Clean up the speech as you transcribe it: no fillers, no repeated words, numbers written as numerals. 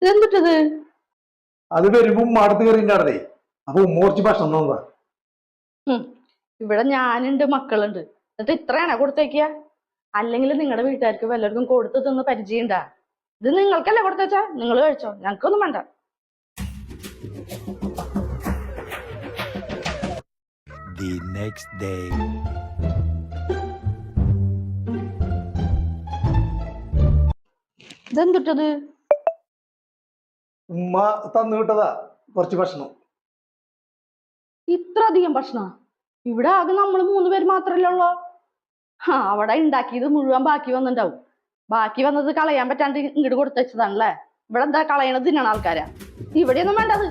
ഇതെന്തിട്ടത്? അത് വരുമ്പോ ഉമ്മാടത്ത് കയറിണ്ടായിരുന്നേ. അപ്പൊ ഉമ്മ കുറച്ച് ഭക്ഷണം തന്നതാ. ഇവിടെ ഞാനുണ്ട്, മക്കളുണ്ട്. എന്നിട്ട് ഇത്രയാണോ കൊടുത്തേക്ക? അല്ലെങ്കിൽ നിങ്ങളുടെ വീട്ടുകാർക്ക് വല്ലവർക്കും കൊടുത്തു തിന്ന് പരിചയണ്ടാ? ഇത് നിങ്ങൾക്കല്ലേ കൊടുത്തേച്ചാ? നിങ്ങൾ കഴിച്ചോ, ഞങ്ങൾക്കൊന്നും വേണ്ട. The next day. ഇതെന്തിട്ടത്? ഉമ്മ തന്നു വിട്ടതാ കുറച്ച് ഭക്ഷണം. ഇത്ര അധികം ഭക്ഷണ? ഇവിടെ ആകെ നമ്മൾ 3 പേര് മാത്രല്ലേ ഉള്ളോ? അവിടെ ഉണ്ടാക്കിയത് മുഴുവൻ ബാക്കി വന്നിണ്ടാവും. ബാക്കി വന്നത് കളയാൻ പറ്റാണ്ട് ഇങ്ങോട്ട് കൊടുത്തതാണല്ലേ? ഇവിടെ എന്താ കളയണത്? തിന്നണ ആൾക്കാരാ? ഇവിടെയൊന്നും വേണ്ടത്.